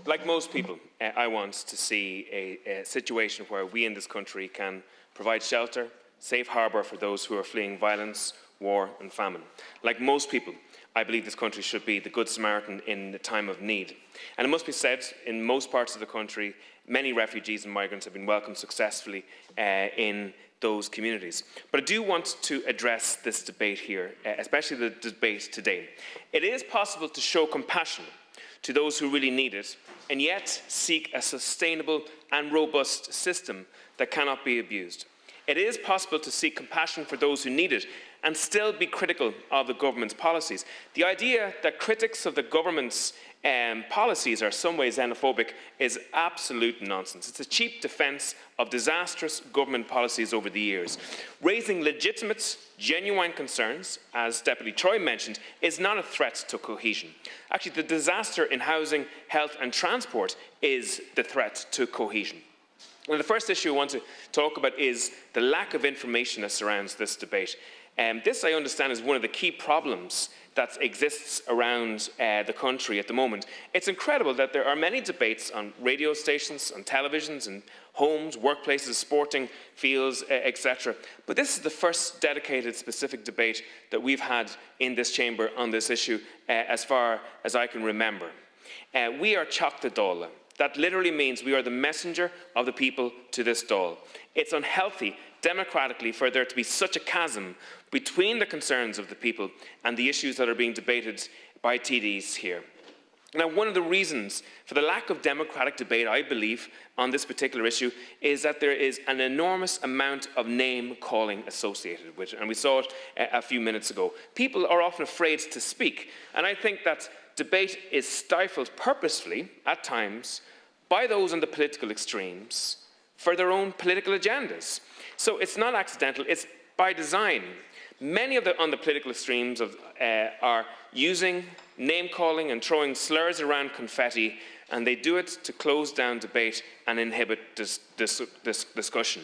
Like most people, I want to see a situation where we in this country can provide shelter, safe harbour for those who are fleeing violence, war and famine. Like most people, I believe this country should be the Good Samaritan in the time of need. And it must be said, in most parts of the country, many refugees and migrants have been welcomed successfully in those communities. But I do want to address this debate here, especially the debate today. It is possible to show compassion to those who really need it, and yet seek a sustainable and robust system that cannot be abused. It is possible to seek compassion for those who need it and still be critical of the government's policies. The idea that critics of the government's policies are some way xenophobic is absolute nonsense. It's a cheap defence of disastrous government policies over the years. Raising legitimate, genuine concerns, as Deputy Troy mentioned, is not a threat to cohesion. Actually, the disaster in housing, health and transport is the threat to cohesion. Well, the first issue I want to talk about is the lack of information that surrounds this debate. This, I understand, is one of the key problems that exists around the country at the moment. It's incredible that there are many debates on radio stations, on televisions, and homes, workplaces, sporting fields, etc. But this is the first dedicated, specific debate that we've had in this chamber on this issue as far as I can remember. We are Teach the Dála. That literally means we are the messenger of the people to this Dáil. It's unhealthy, democratically, for there to be such a chasm between the concerns of the people and the issues that are being debated by TDs here. Now, one of the reasons for the lack of democratic debate, I believe, on this particular issue is that there is an enormous amount of name-calling associated with it, and we saw it a few minutes ago. People are often afraid to speak, and I think that debate is stifled purposefully, at times, by those on the political extremes for their own political agendas. So it's not accidental, it's by design. Many of on the political extremes are using name-calling and throwing slurs around confetti, and they do it to close down debate and inhibit this discussion.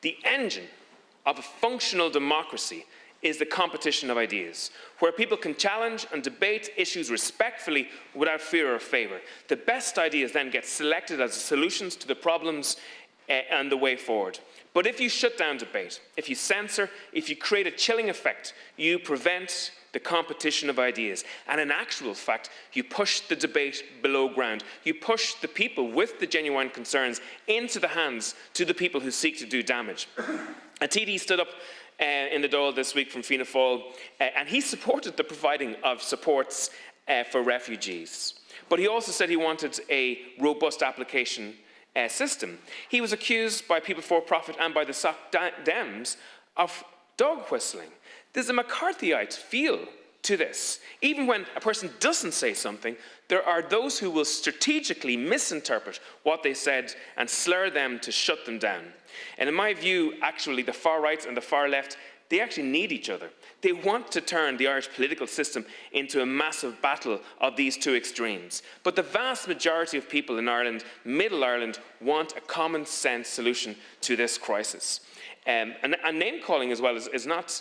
The engine of a functional democracy is the competition of ideas, where people can challenge and debate issues respectfully without fear or favour. The best ideas then get selected as solutions to the problems and the way forward. But if you shut down debate, if you censor, if you create a chilling effect, you prevent the competition of ideas. And in actual fact, you push the debate below ground. You push the people with the genuine concerns into the hands to the people who seek to do damage. A TD stood up in the Dáil this week from Fianna Fáil, and he supported the providing of supports for refugees. But he also said he wanted a robust application system. He was accused by People for Profit and by the Soc Dems of dog whistling. There's a McCarthyite feel to this. Even when a person doesn't say something, there are those who will strategically misinterpret what they said and slur them to shut them down. And in my view, actually, the far right and the far left, they actually need each other. They want to turn the Irish political system into a massive battle of these two extremes. But the vast majority of people in Ireland, Middle Ireland, want a common sense solution to this crisis. And name-calling as well is not,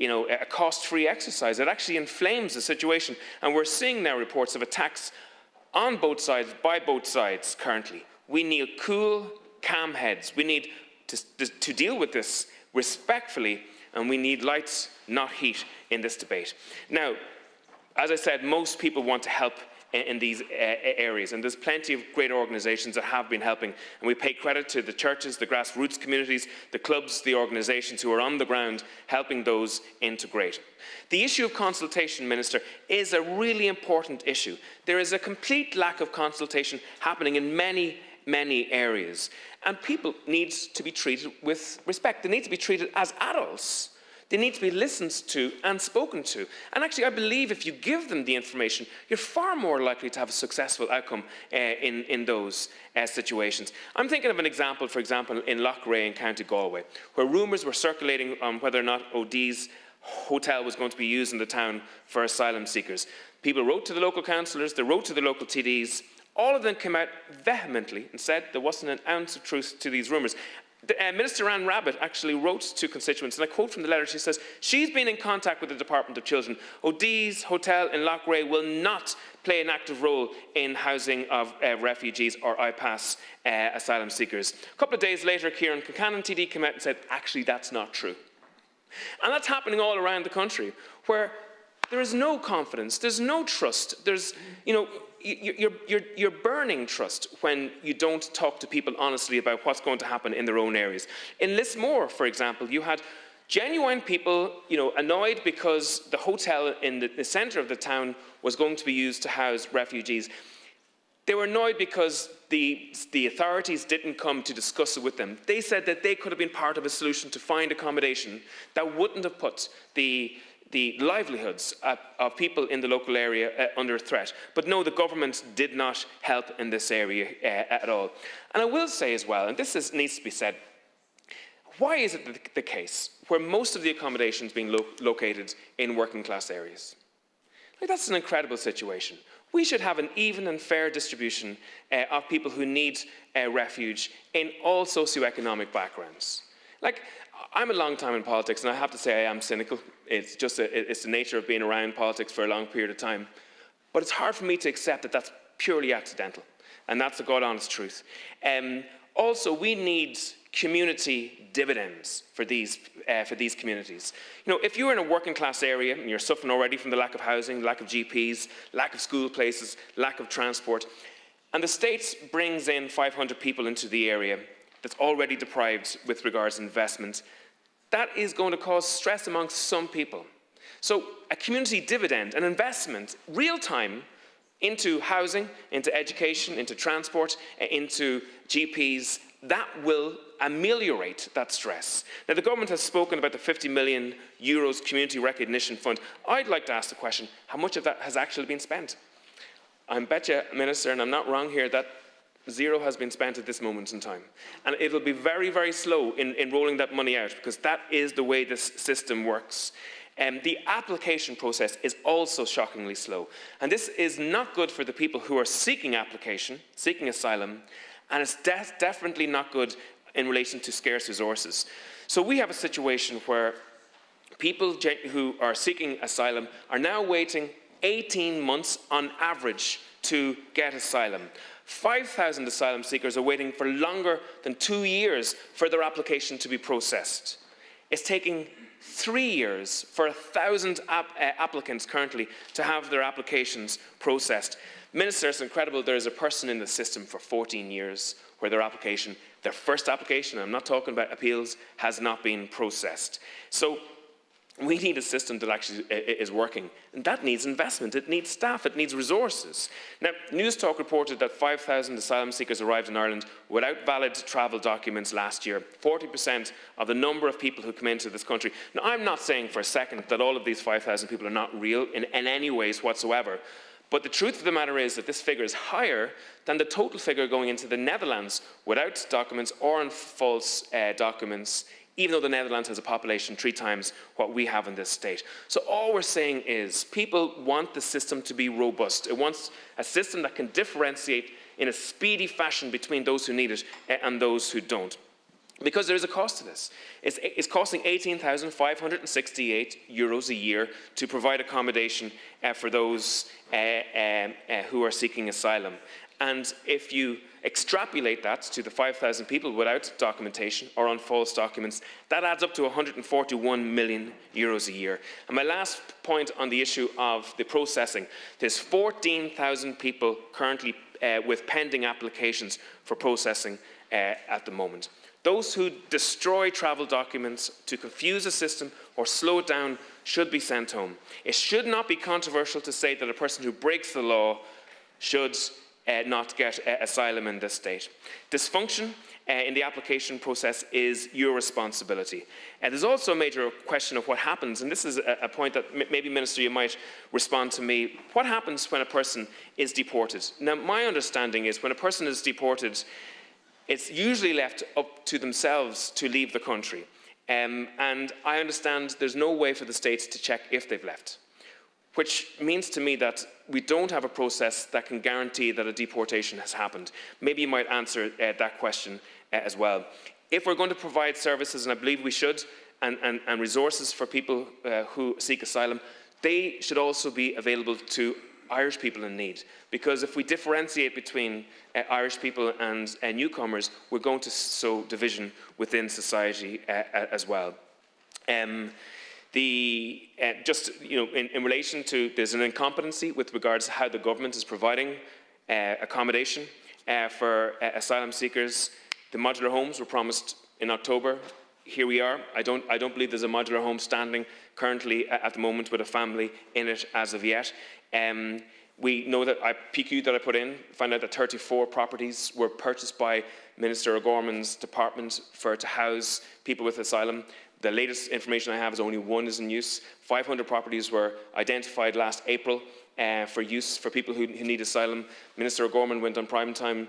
a cost-free exercise. It actually inflames the situation. And we're seeing now reports of attacks on both sides, by both sides currently. We need cool, calm heads. We need to deal with this respectfully, and we need lights, not heat, in this debate. Now, as I said, most people want to help in these areas, and there's plenty of great organisations that have been helping, and we pay credit to the churches, the grassroots communities, the clubs, the organisations who are on the ground helping those integrate. The issue of consultation, Minister, is a really important issue. There is a complete lack of consultation happening in many areas, and people need to be treated with respect. They need to be treated as adults. They need to be listened to and spoken to. And actually, I believe if you give them the information, you're far more likely to have a successful outcome in those situations. I'm thinking of an example, for example, in Loughrea in County Galway, where rumours were circulating on whether or not O'Dee's hotel was going to be used in the town for asylum seekers. People wrote to the local councillors, they wrote to the local TDs. All of them came out vehemently and said there wasn't an ounce of truth to these rumours. Minister Anne Rabbitte actually wrote to constituents, and I quote from the letter, she says, she's been in contact with the Department of Children. O'Dee's Hotel in Loughrea will not play an active role in housing of refugees or IPAS asylum seekers. A couple of days later, Kieran Concannon TD came out and said, actually, that's not true. And that's happening all around the country, where there is no confidence, there's no trust, there's, you're burning trust when you don't talk to people honestly about what's going to happen in their own areas. In Lismore, for example, you had genuine people, annoyed because the hotel in the centre of the town was going to be used to house refugees. They were annoyed because the authorities didn't come to discuss it with them. They said that they could have been part of a solution to find accommodation that wouldn't have put the livelihoods of people in the local area under threat. But no, the government did not help in this area at all. And I will say as well, and this needs to be said, why is it the case where most of the accommodation is being located in working class areas? That's an incredible situation. We should have an even and fair distribution of people who need refuge in all socioeconomic backgrounds. I'm a long time in politics, and I have to say I am cynical. It's just it's the nature of being around politics for a long period of time. But it's hard for me to accept that that's purely accidental, and that's the God-honest truth. Also, we need community dividends for these communities. If you're in a working class area and you're suffering already from the lack of housing, lack of GPs, lack of school places, lack of transport, and the state brings in 500 people into the area that's already deprived with regards to investment, that is going to cause stress amongst some people. So a community dividend, an investment, real time, into housing, into education, into transport, into GPs, that will ameliorate that stress. Now, the government has spoken about the 50 million euros Community Recognition Fund. I'd like to ask the question, how much of that has actually been spent? I bet you, Minister, and I'm not wrong here, that zero has been spent at this moment in time. And it'll be very, very slow in rolling that money out, because that is the way this system works. The application process is also shockingly slow. And this is not good for the people who are seeking asylum, and it's definitely not good in relation to scarce resources. So we have a situation where people who are seeking asylum are now waiting 18 months on average to get asylum. 5,000 asylum seekers are waiting for longer than 2 years for their application to be processed. It's taking 3 years for 1,000 applicants currently to have their applications processed. Minister, it's incredible. There is a person in the system for 14 years where their first application, I'm not talking about appeals, has not been processed. So we need a system that actually is working, and that needs investment, it needs staff, it needs resources. Now, News Talk reported that 5,000 asylum seekers arrived in Ireland without valid travel documents last year, 40% of the number of people who come into this country. Now, I'm not saying for a second that all of these 5,000 people are not real in any ways whatsoever, but the truth of the matter is that this figure is higher than the total figure going into the Netherlands without documents or on false documents, even though the Netherlands has a population 3 times what we have in this state. So all we're saying is people want the system to be robust. It wants a system that can differentiate in a speedy fashion between those who need it and those who don't. Because there is a cost to this. It's costing €18,568 a year to provide accommodation for those who are seeking asylum. And if you extrapolate that to the 5,000 people without documentation or on false documents, that adds up to €141 million a year. And my last point on the issue of the processing, there's 14,000 people currently with pending applications for processing at the moment. Those who destroy travel documents to confuse the system or slow it down should be sent home. It should not be controversial to say that a person who breaks the law should not get asylum in this state. Dysfunction in the application process is your responsibility. And there's also a major question of what happens, and this is a point that maybe, Minister, you might respond to me. What happens when a person is deported? Now, my understanding is when a person is deported, it's usually left up to themselves to leave the country. And I understand there's no way for the states to check if they've left, which means to me that we don't have a process that can guarantee that a deportation has happened. Maybe you might answer that question as well. if we're going to provide services, and I believe we should, and resources for people who seek asylum, they should also be available to Irish people in need. Because if we differentiate between Irish people and newcomers, we're going to sow division within society as well. Just in relation to, there's an incompetency with regards to how the government is providing accommodation for asylum seekers. The modular homes were promised in October. Here we are. I don't believe there's a modular home standing currently at the moment with a family in it as of yet. We know that PQ that I put in found out that 34 properties were purchased by Minister O'Gorman's department to house people with asylum. The latest information I have is only one is in use. 500 properties were identified last April for use for people who need asylum. Minister O'Gorman went on prime time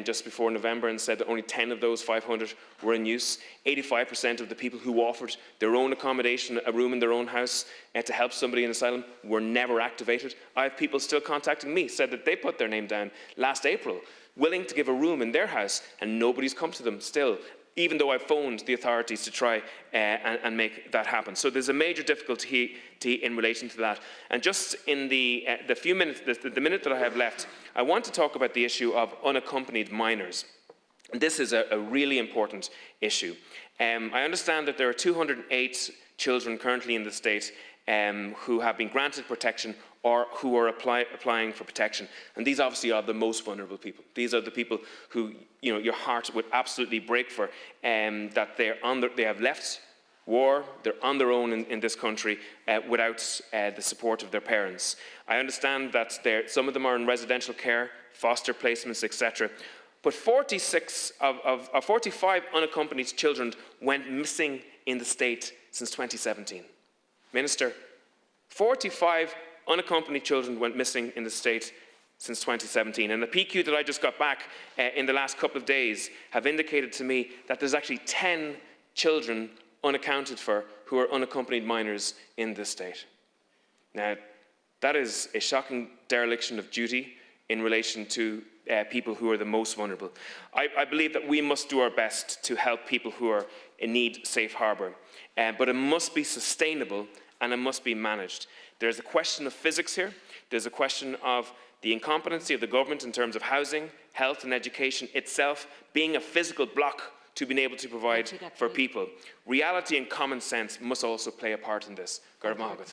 just before November and said that only 10 of those 500 were in use. 85% of the people who offered their own accommodation, a room in their own house to help somebody in asylum, were never activated. I have people still contacting me, said that they put their name down last April, willing to give a room in their house, and nobody's come to them still, even though I've phoned the authorities to try and make that happen. So there's a major difficulty in relation to that. And just in the few minutes, the minute that I have left, I want to talk about the issue of unaccompanied minors. And this is a really important issue. I understand that there are 208 children currently in the state who have been granted protection or who are applying for protection. And these obviously are the most vulnerable people. These are the people who, your heart would absolutely break for, that they have left war, they're on their own in this country without the support of their parents. I understand that some of them are in residential care, foster placements, etc. But 45 unaccompanied children went missing in the state since 2017. Minister, 45 unaccompanied children went missing in the state since 2017. And the PQ that I just got back in the last couple of days have indicated to me that there's actually 10 children unaccounted for who are unaccompanied minors in this state. Now, that is a shocking dereliction of duty in relation to people who are the most vulnerable. I believe that we must do our best to help people who are in need safe harbour, but it must be sustainable and it must be managed. There's a question of physics here. There's a question of the incompetency of the government in terms of housing, health and education itself being a physical block to being able to provide for people. Reality and common sense must also play a part in this. Garth Mahagat.